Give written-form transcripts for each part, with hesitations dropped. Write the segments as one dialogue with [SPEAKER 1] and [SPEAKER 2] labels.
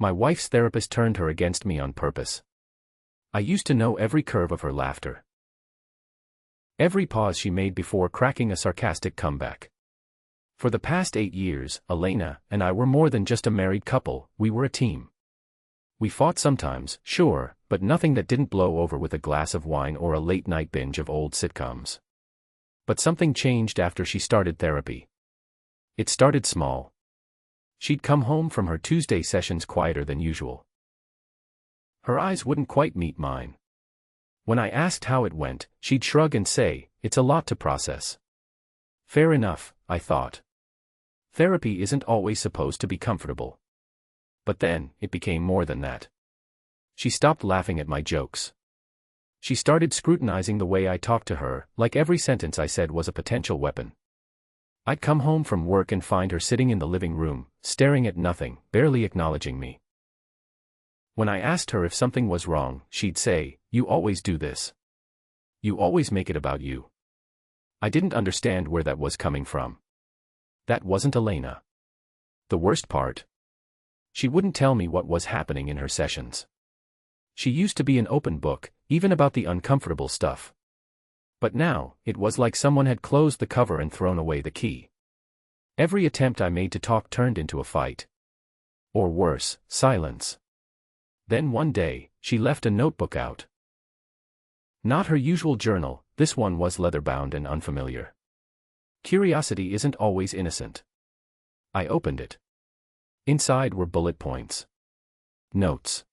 [SPEAKER 1] My wife's therapist turned her against me on purpose. I used to know every curve of her laughter. Every pause she made before cracking a sarcastic comeback. For the past 8 years, Elena and I were more than just a married couple, we were a team. We fought sometimes, sure, but nothing that didn't blow over with a glass of wine or a late-night binge of old sitcoms. But something changed after she started therapy. It started small. She'd come home from her Tuesday sessions quieter than usual. Her eyes wouldn't quite meet mine. When I asked how it went, she'd shrug and say, "It's a lot to process." Fair enough, I thought. Therapy isn't always supposed to be comfortable. But then, it became more than that. She stopped laughing at my jokes. She started scrutinizing the way I talked to her, like every sentence I said was a potential weapon. I'd come home from work and find her sitting in the living room, staring at nothing, barely acknowledging me. When I asked her if something was wrong, she'd say, "You always do this. You always make it about you." I didn't understand where that was coming from. That wasn't Elena. The worst part? She wouldn't tell me what was happening in her sessions. She used to be an open book, even about the uncomfortable stuff. But now, it was like someone had closed the cover and thrown away the key. Every attempt I made to talk turned into a fight. Or worse, silence. Then one day, she left a notebook out. Not her usual journal, this one was leather-bound and unfamiliar. Curiosity isn't always innocent. I opened it. Inside were bullet points. Notes.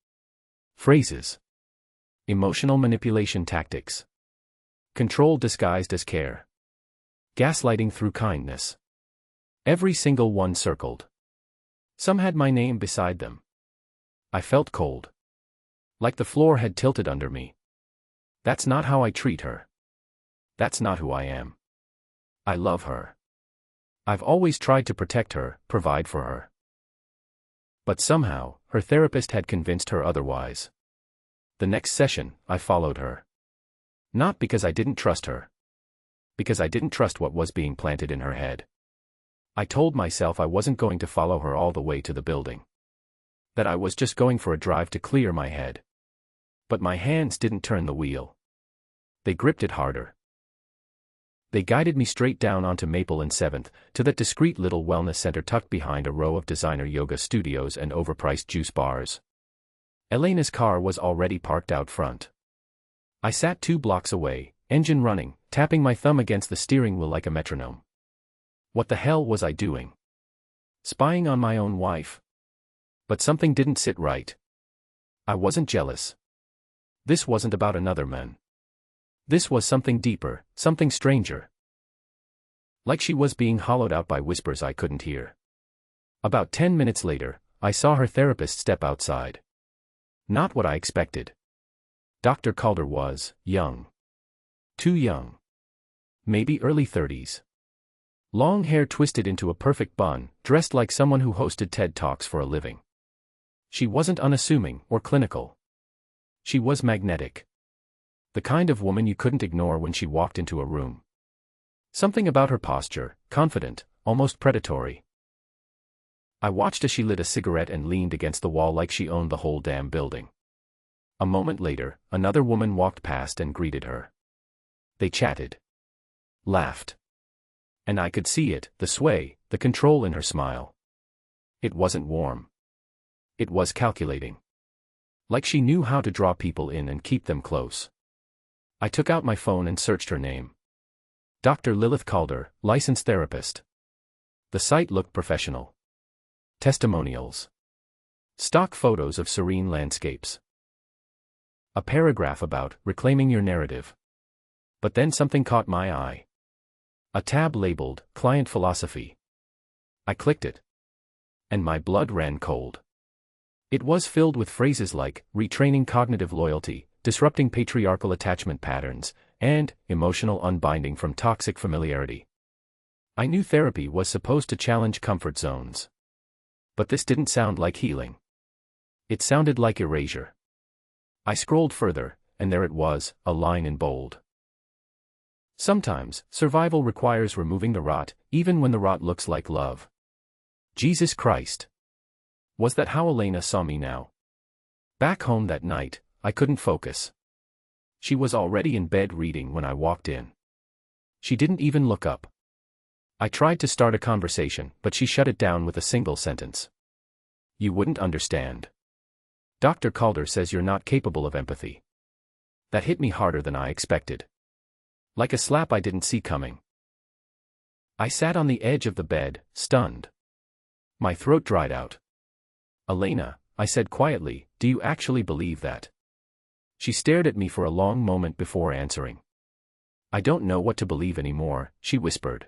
[SPEAKER 1] Phrases. Emotional manipulation tactics. Control disguised as care. Gaslighting through kindness. Every single one circled. Some had my name beside them. I felt cold. Like the floor had tilted under me. That's not how I treat her. That's not who I am. I love her. I've always tried to protect her, provide for her. But somehow, her therapist had convinced her otherwise. The next session, I followed her. Not because I didn't trust her. Because I didn't trust what was being planted in her head. I told myself I wasn't going to follow her all the way to the building. That I was just going for a drive to clear my head. But my hands didn't turn the wheel. They gripped it harder. They guided me straight down onto Maple and 7th, to that discreet little wellness center tucked behind a row of designer yoga studios and overpriced juice bars. Elena's car was already parked out front. I sat 2 blocks away, engine running, tapping my thumb against the steering wheel like a metronome. What the hell was I doing? Spying on my own wife? But something didn't sit right. I wasn't jealous. This wasn't about another man. This was something deeper, something stranger. Like she was being hollowed out by whispers I couldn't hear. About 10 minutes later, I saw her therapist step outside. Not what I expected. Dr. Calder was young. Too young. Maybe early 30s. Long hair twisted into a perfect bun, dressed like someone who hosted TED Talks for a living. She wasn't unassuming or clinical. She was magnetic. The kind of woman you couldn't ignore when she walked into a room. Something about her posture, confident, almost predatory. I watched as she lit a cigarette and leaned against the wall like she owned the whole damn building. A moment later, another woman walked past and greeted her. They chatted. Laughed. And I could see it, the sway, the control in her smile. It wasn't warm. It was calculating. Like she knew how to draw people in and keep them close. I took out my phone and searched her name. Dr. Lilith Calder, licensed therapist. The site looked professional. Testimonials. Stock photos of serene landscapes. A paragraph about reclaiming your narrative. But then something caught my eye. A tab labeled, Client Philosophy. I clicked it. And my blood ran cold. It was filled with phrases like, retraining cognitive loyalty, disrupting patriarchal attachment patterns, and emotional unbinding from toxic familiarity. I knew therapy was supposed to challenge comfort zones. But this didn't sound like healing. It sounded like erasure. I scrolled further, and there it was, a line in bold. Sometimes, survival requires removing the rot, even when the rot looks like love. Jesus Christ. Was that how Elena saw me now? Back home that night, I couldn't focus. She was already in bed reading when I walked in. She didn't even look up. I tried to start a conversation, but she shut it down with a single sentence. You wouldn't understand. Dr. Calder says you're not capable of empathy. That hit me harder than I expected. Like a slap I didn't see coming. I sat on the edge of the bed, stunned. My throat dried out. Elena, I said quietly, do you actually believe that? She stared at me for a long moment before answering. I don't know what to believe anymore, she whispered.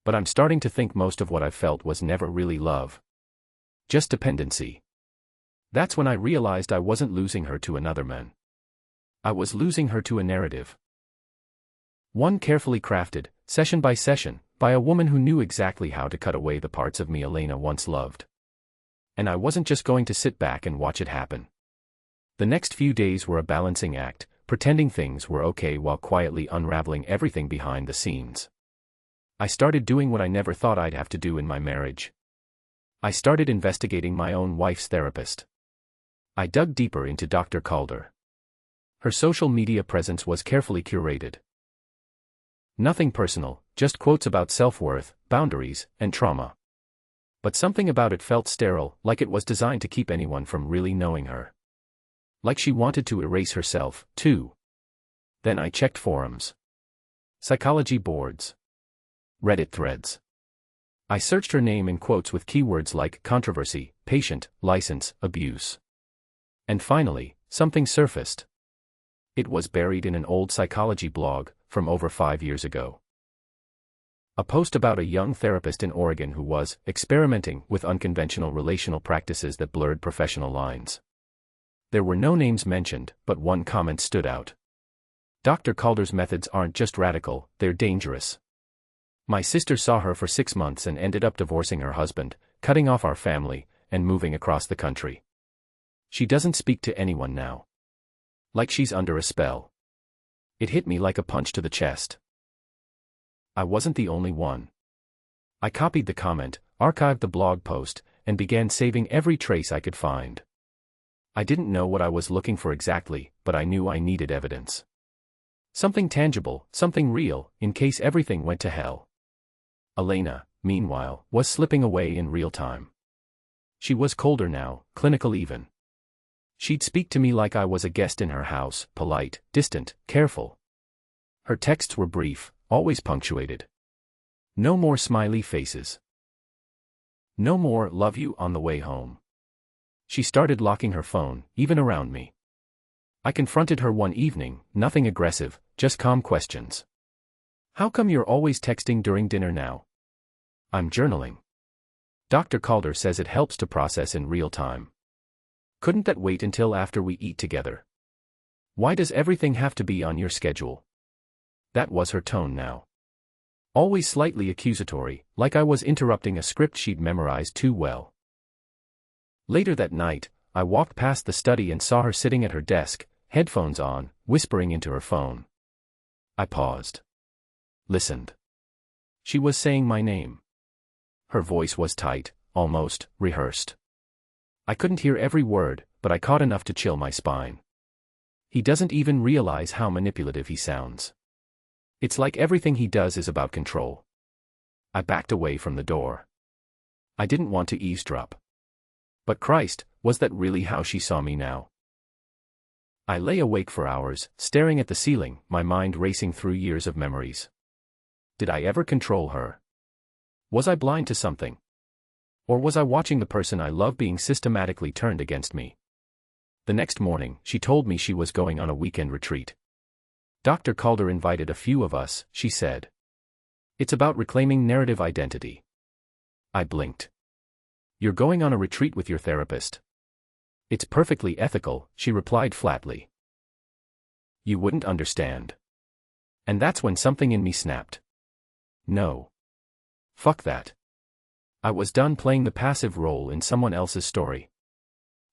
[SPEAKER 1] But I'm starting to think most of what I've felt was never really love. Just dependency. That's when I realized I wasn't losing her to another man. I was losing her to a narrative. One carefully crafted, session by session, by a woman who knew exactly how to cut away the parts of me Elena once loved. And I wasn't just going to sit back and watch it happen. The next few days were a balancing act, pretending things were okay while quietly unraveling everything behind the scenes. I started doing what I never thought I'd have to do in my marriage. I started investigating my own wife's therapist. I dug deeper into Dr. Calder. Her social media presence was carefully curated. Nothing personal, just quotes about self-worth, boundaries, and trauma. But something about it felt sterile, like it was designed to keep anyone from really knowing her. Like she wanted to erase herself, too. Then I checked forums. Psychology boards. Reddit threads. I searched her name in quotes with keywords like controversy, patient, license, abuse. And finally, something surfaced. It was buried in an old psychology blog, from over 5 years ago. A post about a young therapist in Oregon who was experimenting with unconventional relational practices that blurred professional lines. There were no names mentioned, but one comment stood out. Dr. Calder's methods aren't just radical, they're dangerous. My sister saw her for 6 months and ended up divorcing her husband, cutting off our family, and moving across the country. She doesn't speak to anyone now. Like she's under a spell. It hit me like a punch to the chest. I wasn't the only one. I copied the comment, archived the blog post, and began saving every trace I could find. I didn't know what I was looking for exactly, but I knew I needed evidence. Something tangible, something real, in case everything went to hell. Elena, meanwhile, was slipping away in real time. She was colder now, clinical even. She'd speak to me like I was a guest in her house, polite, distant, careful. Her texts were brief, always punctuated. No more smiley faces. No more love you on the way home. She started locking her phone, even around me. I confronted her one evening, nothing aggressive, just calm questions. How come you're always texting during dinner now? I'm journaling. Dr. Calder says it helps to process in real time. Couldn't that wait until after we eat together? Why does everything have to be on your schedule? That was her tone now. Always slightly accusatory, like I was interrupting a script she'd memorized too well. Later that night, I walked past the study and saw her sitting at her desk, headphones on, whispering into her phone. I paused. Listened. She was saying my name. Her voice was tight, almost rehearsed. I couldn't hear every word, but I caught enough to chill my spine. He doesn't even realize how manipulative he sounds. It's like everything he does is about control. I backed away from the door. I didn't want to eavesdrop. But Christ, was that really how she saw me now? I lay awake for hours, staring at the ceiling, my mind racing through years of memories. Did I ever control her? Was I blind to something? Or was I watching the person I love being systematically turned against me? The next morning, she told me she was going on a weekend retreat. Dr. Calder invited a few of us, she said. It's about reclaiming narrative identity. I blinked. You're going on a retreat with your therapist. It's perfectly ethical, she replied flatly. You wouldn't understand. And that's when something in me snapped. No. Fuck that. I was done playing the passive role in someone else's story.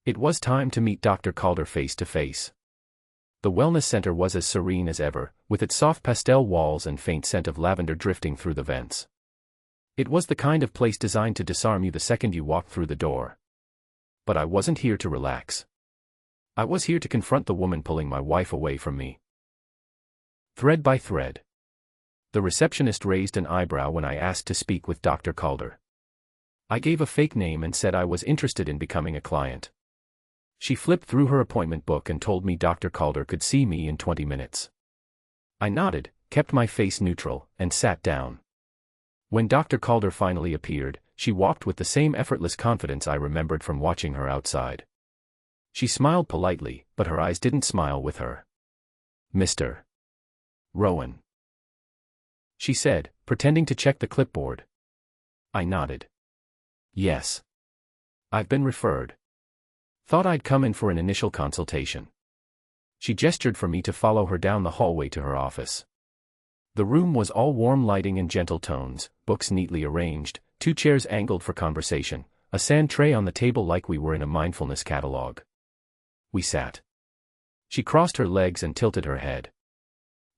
[SPEAKER 1] It was time to meet Dr. Calder face to face. The wellness center was as serene as ever, with its soft pastel walls and faint scent of lavender drifting through the vents. It was the kind of place designed to disarm you the second you walked through the door. But I wasn't here to relax. I was here to confront the woman pulling my wife away from me. Thread by thread. The receptionist raised an eyebrow when I asked to speak with Dr. Calder. I gave a fake name and said I was interested in becoming a client. She flipped through her appointment book and told me Dr. Calder could see me in 20 minutes. I nodded, kept my face neutral, and sat down. When Dr. Calder finally appeared, she walked with the same effortless confidence I remembered from watching her outside. She smiled politely, but her eyes didn't smile with her. "Mr. Rowan," she said, pretending to check the clipboard. I nodded. "Yes. I've been referred. Thought I'd come in for an initial consultation." She gestured for me to follow her down the hallway to her office. The room was all warm lighting and gentle tones, books neatly arranged, 2 chairs angled for conversation, a sand tray on the table like we were in a mindfulness catalog. We sat. She crossed her legs and tilted her head.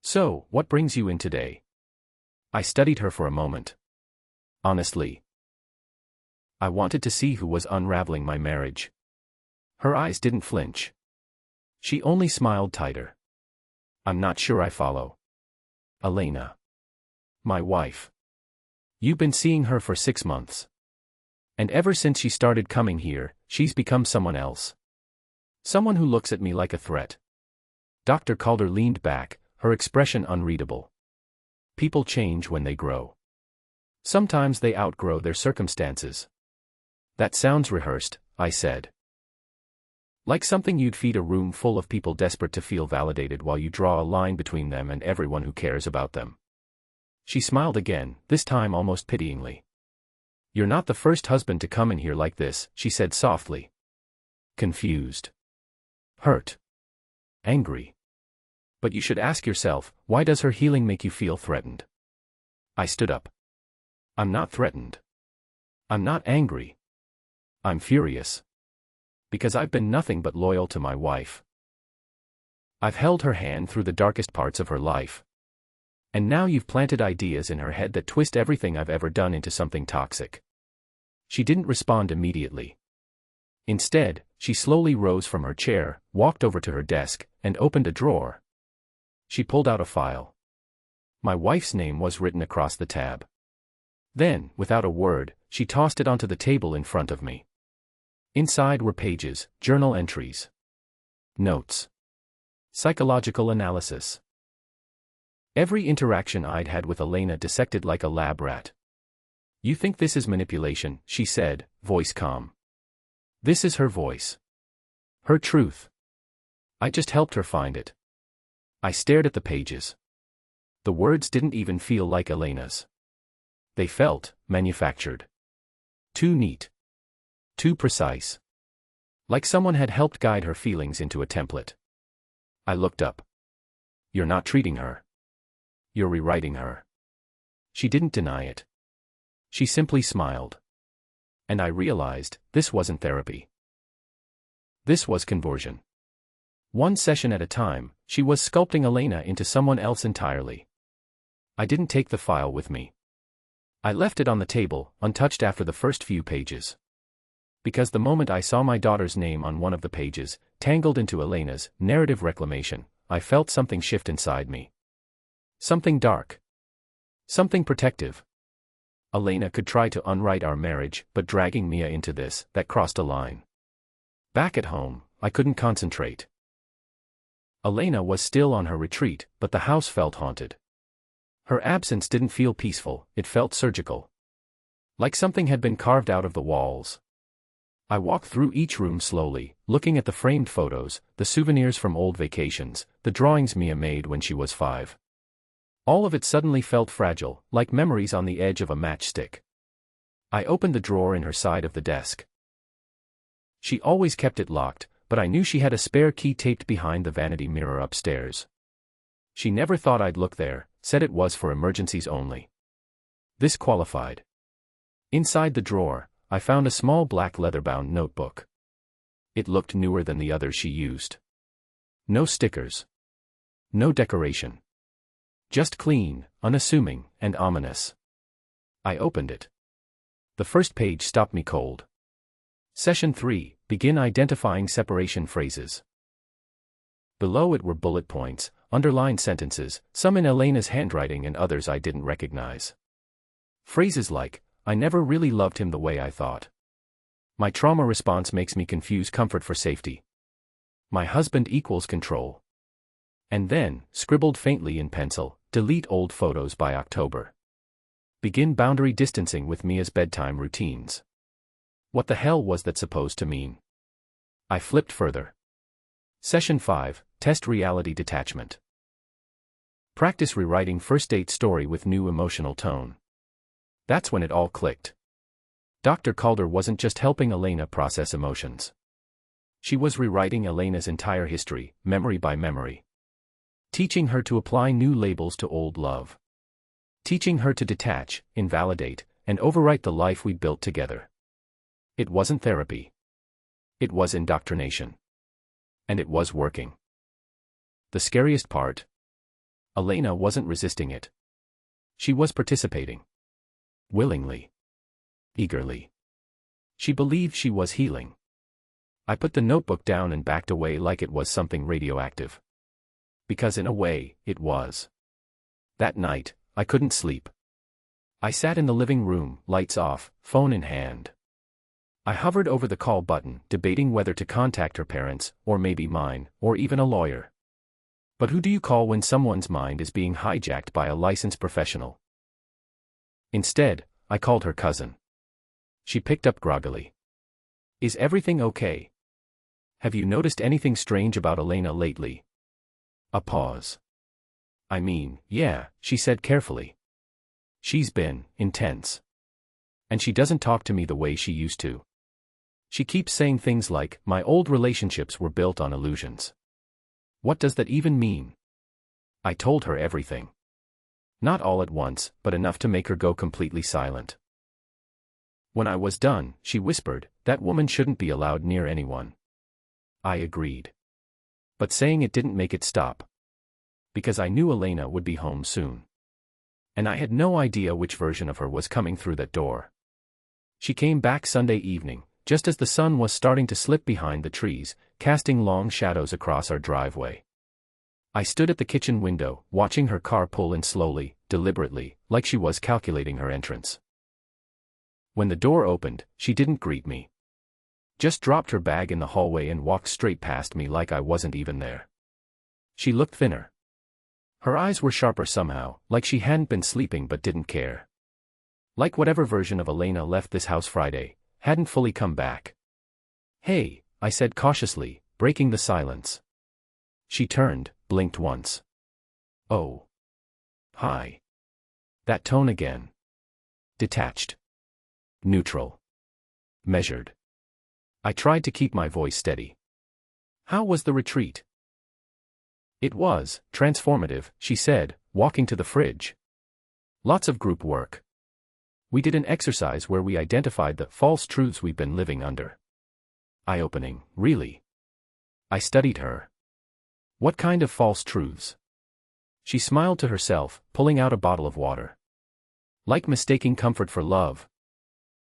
[SPEAKER 1] "So, what brings you in today?" I studied her for a moment. "Honestly, I wanted to see who was unraveling my marriage." Her eyes didn't flinch. She only smiled tighter. "I'm not sure I follow." "Elena. My wife. You've been seeing her for 6 months. And ever since she started coming here, she's become someone else. Someone who looks at me like a threat." Dr. Calder leaned back, her expression unreadable. "People change when they grow. Sometimes they outgrow their circumstances." "That sounds rehearsed," I said. "Like something you'd feed a room full of people desperate to feel validated while you draw a line between them and everyone who cares about them." She smiled again, this time almost pityingly. "You're not the first husband to come in here like this," she said softly. Confused. Hurt. Angry. "But you should ask yourself, why does her healing make you feel threatened?" I stood up. "I'm not threatened. I'm not angry. I'm furious. Because I've been nothing but loyal to my wife. I've held her hand through the darkest parts of her life. And now you've planted ideas in her head that twist everything I've ever done into something toxic." She didn't respond immediately. Instead, she slowly rose from her chair, walked over to her desk, and opened a drawer. She pulled out a file. My wife's name was written across the tab. Then, without a word, she tossed it onto the table in front of me. Inside were pages, journal entries, notes, psychological analysis. Every interaction I'd had with Elena dissected like a lab rat. "You think this is manipulation," she said, voice calm. "This is her voice. Her truth. I just helped her find it." I stared at the pages. The words didn't even feel like Elena's. They felt manufactured. Too neat. Too precise. Like someone had helped guide her feelings into a template. I looked up. "You're not treating her. You're rewriting her." She didn't deny it. She simply smiled. And I realized, this wasn't therapy. This was conversion. One session at a time, she was sculpting Elena into someone else entirely. I didn't take the file with me. I left it on the table, untouched after the first few pages. Because the moment I saw my daughter's name on one of the pages, tangled into Elena's narrative reclamation, I felt something shift inside me. Something dark. Something protective. Elena could try to unwrite our marriage, but dragging Mia into this, that crossed a line. Back at home, I couldn't concentrate. Elena was still on her retreat, but the house felt haunted. Her absence didn't feel peaceful, it felt surgical. Like something had been carved out of the walls. I walked through each room slowly, looking at the framed photos, the souvenirs from old vacations, the drawings Mia made when she was 5. All of it suddenly felt fragile, like memories on the edge of a matchstick. I opened the drawer in her side of the desk. She always kept it locked, but I knew she had a spare key taped behind the vanity mirror upstairs. She never thought I'd look there, said it was for emergencies only. This qualified. Inside the drawer, I found a small black leather-bound notebook. It looked newer than the others she used. No stickers. No decoration. Just clean, unassuming, and ominous. I opened it. The first page stopped me cold. Session 3, Begin identifying separation phrases. Below it were bullet points, underlined sentences, some in Elena's handwriting and others I didn't recognize. Phrases like, I never really loved him the way I thought. My trauma response makes me confuse comfort for safety. My husband equals control. And then, scribbled faintly in pencil, delete old photos by October. Begin boundary distancing with Mia's bedtime routines. What the hell was that supposed to mean? I flipped further. Session 5, Test Reality Detachment. Practice rewriting first date story with new emotional tone. That's when it all clicked. Dr. Calder wasn't just helping Elena process emotions. She was rewriting Elena's entire history, memory by memory. Teaching her to apply new labels to old love. Teaching her to detach, invalidate, and overwrite the life we built together. It wasn't therapy. It was indoctrination. And it was working. The scariest part? Elena wasn't resisting it. She was participating. Willingly. Eagerly. She believed she was healing. I put the notebook down and backed away like it was something radioactive. Because in a way, it was. That night, I couldn't sleep. I sat in the living room, lights off, phone in hand. I hovered over the call button, debating whether to contact her parents, or maybe mine, or even a lawyer. But who do you call when someone's mind is being hijacked by a licensed professional? Instead, I called her cousin. She picked up groggily. Is everything okay? Have you noticed anything strange about Elena lately? A pause. I mean, yeah, she said carefully. She's been intense. And she doesn't talk to me the way she used to. She keeps saying things like, my old relationships were built on illusions. What does that even mean? I told her everything. Not all at once, but enough to make her go completely silent. When I was done, she whispered, that woman shouldn't be allowed near anyone. I agreed. But saying it didn't make it stop. Because I knew Elena would be home soon. And I had no idea which version of her was coming through that door. She came back Sunday evening, just as the sun was starting to slip behind the trees, casting long shadows across our driveway. I stood at the kitchen window, watching her car pull in slowly, deliberately, like she was calculating her entrance. When the door opened, she didn't greet me. Just dropped her bag in the hallway and walked straight past me like I wasn't even there. She looked thinner. Her eyes were sharper somehow, like she hadn't been sleeping but didn't care. Like whatever version of Elena left this house Friday, hadn't fully come back. Hey, I said cautiously, breaking the silence. She turned, blinked once. Oh. Hi. That tone again. Detached. Neutral. Measured. I tried to keep my voice steady. How was the retreat? It was transformative, she said, walking to the fridge. Lots of group work. We did an exercise where we identified the false truths we've been living under. Eye-opening, really. I studied her. What kind of false truths? She smiled to herself, pulling out a bottle of water. Like mistaking comfort for love.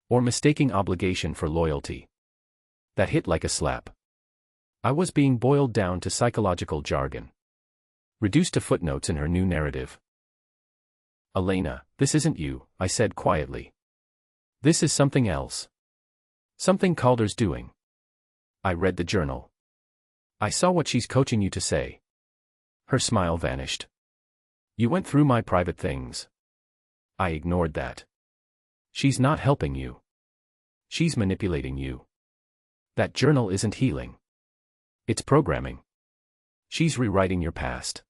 [SPEAKER 1] Or mistaking obligation for loyalty. That hit like a slap. I was being boiled down to psychological jargon. Reduced to footnotes in her new narrative. Elena, this isn't you, I said quietly. This is something else. Something Calder's doing. I read the journal. I saw what she's coaching you to say. Her smile vanished. You went through my private things. I ignored that. She's not helping you. She's manipulating you. That journal isn't healing. It's programming. She's rewriting your past.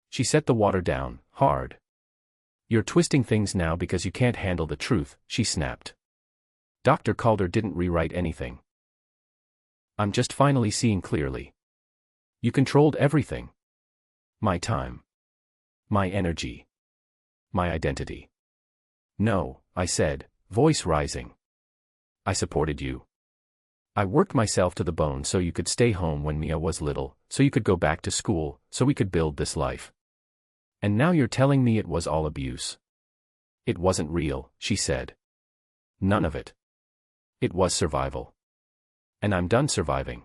[SPEAKER 1] She set the water down, hard. You're twisting things now because you can't handle the truth, she snapped. Dr. Calder didn't rewrite anything. I'm just finally seeing clearly. You controlled everything. My time. My energy. My identity. No, I said, voice rising. I supported you. I worked myself to the bone so you could stay home when Mia was little, so you could go back to school, so we could build this life. And now you're telling me it was all abuse. It wasn't real, she said. None of it. It was survival. And I'm done surviving.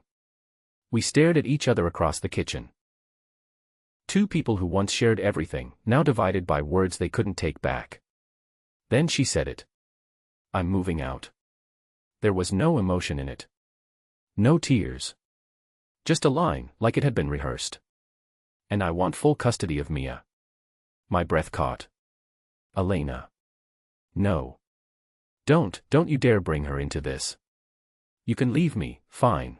[SPEAKER 1] We stared at each other across the kitchen. Two people who once shared everything, now divided by words they couldn't take back. Then she said it. I'm moving out. There was no emotion in it. No tears. Just a line, like it had been rehearsed. And I want full custody of Mia. My breath caught. Elena. No. Don't you dare bring her into this. You can leave me, fine.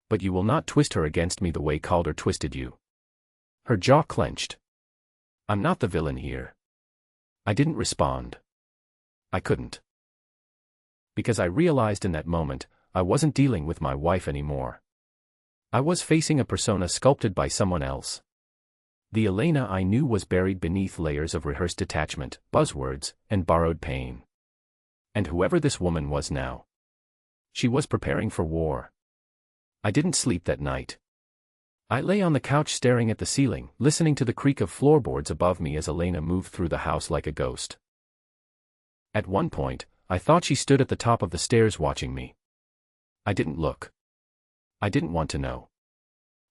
[SPEAKER 1] But you will not twist her against me the way Calder twisted you. Her jaw clenched. I'm not the villain here. I didn't respond. I couldn't. Because I realized in that moment, I wasn't dealing with my wife anymore. I was facing a persona sculpted by someone else. The Elena I knew was buried beneath layers of rehearsed detachment, buzzwords, and borrowed pain. And whoever this woman was now, she was preparing for war. I didn't sleep that night. I lay on the couch staring at the ceiling, listening to the creak of floorboards above me as Elena moved through the house like a ghost. At one point, I thought she stood at the top of the stairs watching me. I didn't look. I didn't want to know.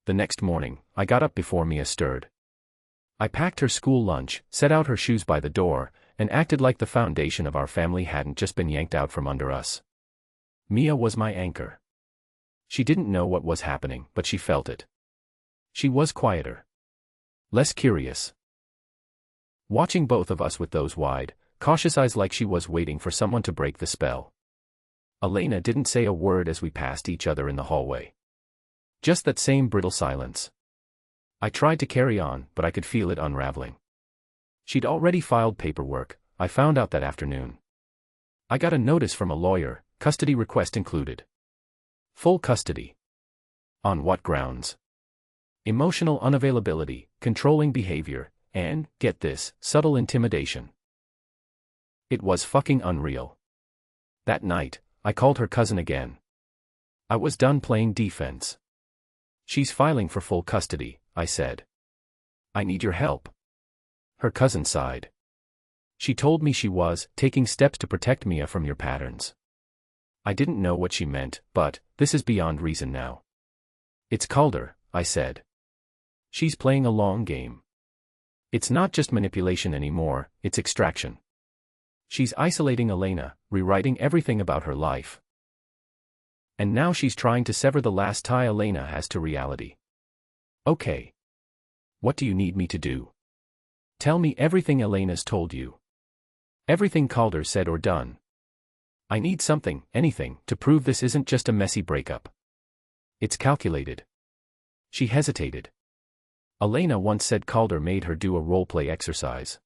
[SPEAKER 1] The next morning, I got up before Mia stirred. I packed her school lunch, set out her shoes by the door, and acted like the foundation of our family hadn't just been yanked out from under us. Mia was my anchor. She didn't know what was happening, but she felt it. She was quieter. Less curious. Watching both of us with those wide, cautious eyes like she was waiting for someone to break the spell. Elena didn't say a word as we passed each other in the hallway. Just that same brittle silence. I tried to carry on, but I could feel it unraveling. She'd already filed paperwork, I found out that afternoon. I got a notice from a lawyer, custody request included. Full custody. On what grounds? Emotional unavailability, controlling behavior, and, get this, subtle intimidation. It was fucking unreal. That night, I called her cousin again. I was done playing defense. She's filing for full custody, I said. I need your help. Her cousin sighed. She told me she was taking steps to protect Mia from your patterns. I didn't know what she meant, but this is beyond reason now. It's Calder, I said. She's playing a long game. It's not just manipulation anymore, it's extraction. She's isolating Elena, rewriting everything about her life. And now she's trying to sever the last tie Elena has to reality. Okay. What do you need me to do? Tell me everything Elena's told you. Everything Calder said or done. I need something, anything, to prove this isn't just a messy breakup. It's calculated. She hesitated. Elena once said Calder made her do a role-play exercise.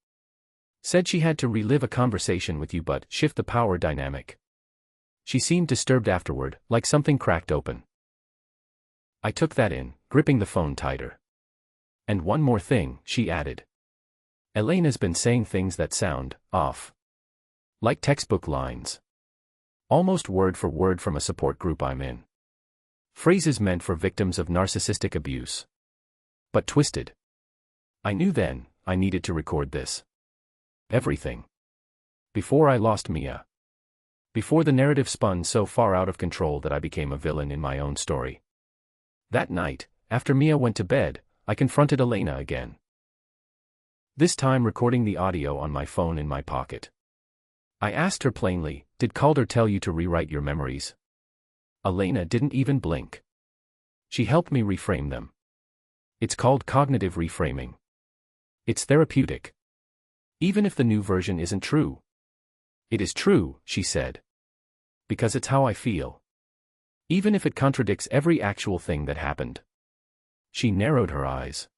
[SPEAKER 1] Said she had to relive a conversation with you but shift the power dynamic. She seemed disturbed afterward, like something cracked open. I took that in, gripping the phone tighter. And one more thing, she added. Elena's been saying things that sound off. Like textbook lines. Almost word for word from a support group I'm in. Phrases meant for victims of narcissistic abuse. But twisted. I knew then, I needed to record this. Everything. Before I lost Mia. Before the narrative spun so far out of control that I became a villain in my own story. That night, after Mia went to bed, I confronted Elena again. This time recording the audio on my phone in my pocket. I asked her plainly, did Calder tell you to rewrite your memories? Elena didn't even blink. She helped me reframe them. It's called cognitive reframing. It's therapeutic. Even if the new version isn't true. It is true, she said. Because it's how I feel. Even if it contradicts every actual thing that happened. She narrowed her eyes.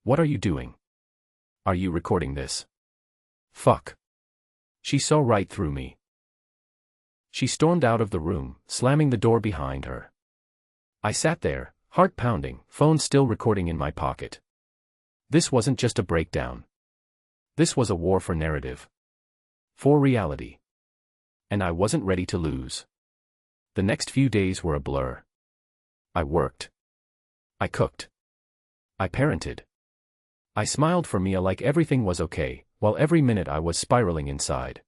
[SPEAKER 1] What are you doing? Are you recording this? Fuck. She saw right through me. She stormed out of the room, slamming the door behind her. I sat there, heart pounding, phone still recording in my pocket. This wasn't just a breakdown. This was a war for narrative. For reality. And I wasn't ready to lose. The next few days were a blur. I worked. I cooked. I parented. I smiled for Mia like everything was okay, while every minute I was spiraling inside.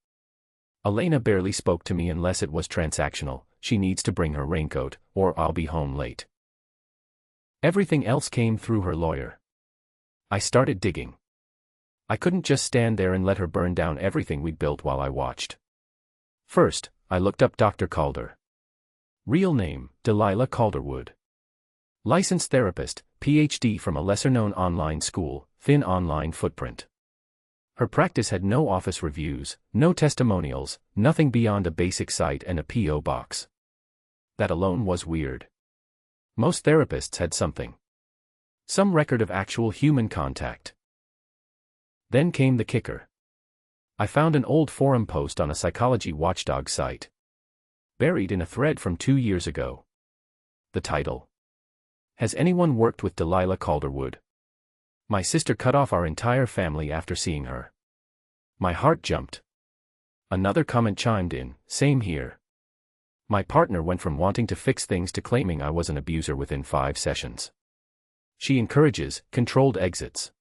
[SPEAKER 1] Elena barely spoke to me unless it was transactional, she needs to bring her raincoat, or I'll be home late. Everything else came through her lawyer. I started digging. I couldn't just stand there and let her burn down everything we'd built while I watched. First, I looked up Dr. Calder. Real name, Delilah Calderwood. Licensed therapist, PhD from a lesser-known online school, thin online footprint. Her practice had no office reviews, no testimonials, nothing beyond a basic site and a P.O. box. That alone was weird. Most therapists had something. Some record of actual human contact. Then came the kicker. I found an old forum post on a psychology watchdog site. Buried in a thread from 2 years ago. The title. Has anyone worked with Delilah Calderwood? My sister cut off our entire family after seeing her. My heart jumped. Another comment chimed in, same here. My partner went from wanting to fix things to claiming I was an abuser within 5 sessions. She encourages controlled exits.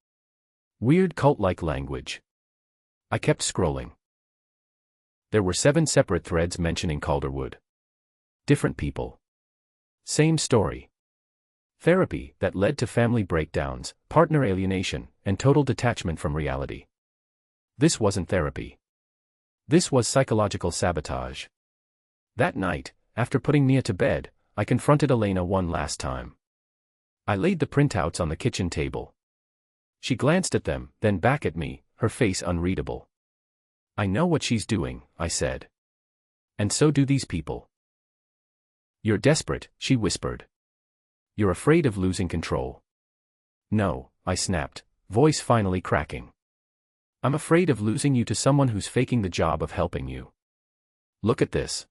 [SPEAKER 1] Weird cult-like language. I kept scrolling. There were 7 separate threads mentioning Calderwood. Different people. Same story. Therapy that led to family breakdowns, partner alienation, and total detachment from reality. This wasn't therapy. This was psychological sabotage. That night, after putting Mia to bed, I confronted Elena one last time. I laid the printouts on the kitchen table. She glanced at them, then back at me, her face unreadable. I know what she's doing, I said. And so do these people. You're desperate, she whispered. You're afraid of losing control. No, I snapped, voice finally cracking. I'm afraid of losing you to someone who's faking the job of helping you. Look at this.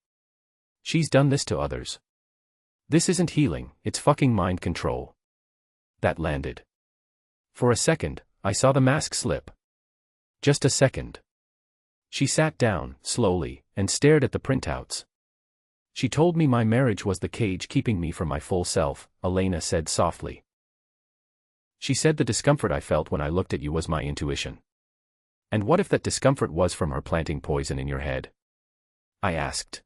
[SPEAKER 1] She's done this to others. This isn't healing, it's fucking mind control. That landed. For a second, I saw the mask slip. Just a second. She sat down, slowly, and stared at the printouts. She told me my marriage was the cage keeping me from my full self, Elena said softly. She said the discomfort I felt when I looked at you was my intuition. And what if that discomfort was from her planting poison in your head? I asked.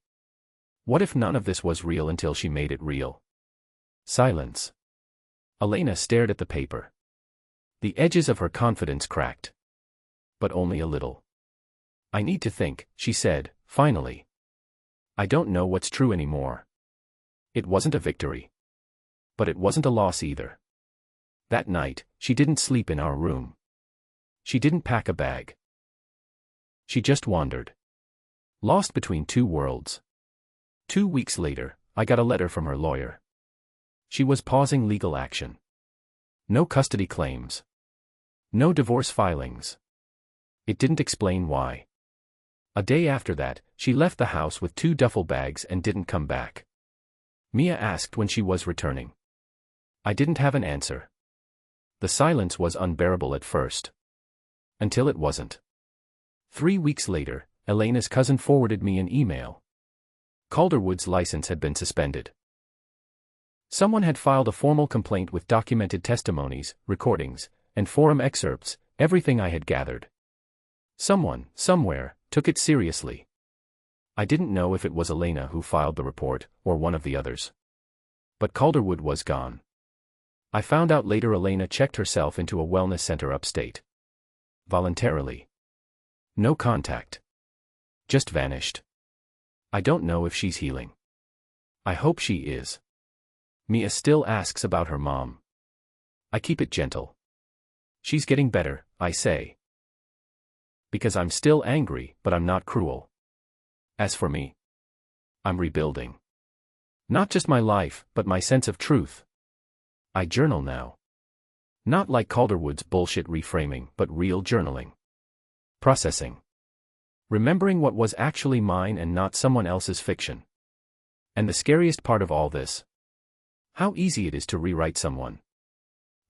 [SPEAKER 1] What if none of this was real until she made it real? Silence. Elena stared at the paper. The edges of her confidence cracked. But only a little. I need to think, she said, finally. I don't know what's true anymore. It wasn't a victory. But it wasn't a loss either. That night, she didn't sleep in our room. She didn't pack a bag. She just wandered. Lost between 2 worlds. 2 weeks later, I got a letter from her lawyer. She was pausing legal action. No custody claims. No divorce filings. It didn't explain why. A day after that, she left the house with 2 duffel bags and didn't come back. Mia asked when she was returning. I didn't have an answer. The silence was unbearable at first. Until it wasn't. 3 weeks later, Elena's cousin forwarded me an email. Calderwood's license had been suspended. Someone had filed a formal complaint with documented testimonies, recordings, and forum excerpts, everything I had gathered. Someone, somewhere, took it seriously. I didn't know if it was Elena who filed the report, or one of the others. But Calderwood was gone. I found out later Elena checked herself into a wellness center upstate. Voluntarily. No contact. Just vanished. I don't know if she's healing. I hope she is. Mia still asks about her mom. I keep it gentle. She's getting better, I say. Because I'm still angry, but I'm not cruel. As for me, I'm rebuilding. Not just my life, but my sense of truth. I journal now. Not like Calderwood's bullshit reframing, but real journaling. Processing. Remembering what was actually mine and not someone else's fiction. And the scariest part of all this. How easy it is to rewrite someone.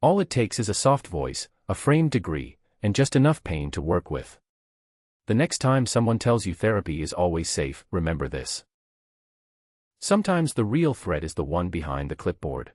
[SPEAKER 1] All it takes is a soft voice, a framed degree, and just enough pain to work with. The next time someone tells you therapy is always safe, remember this. Sometimes the real threat is the one behind the clipboard.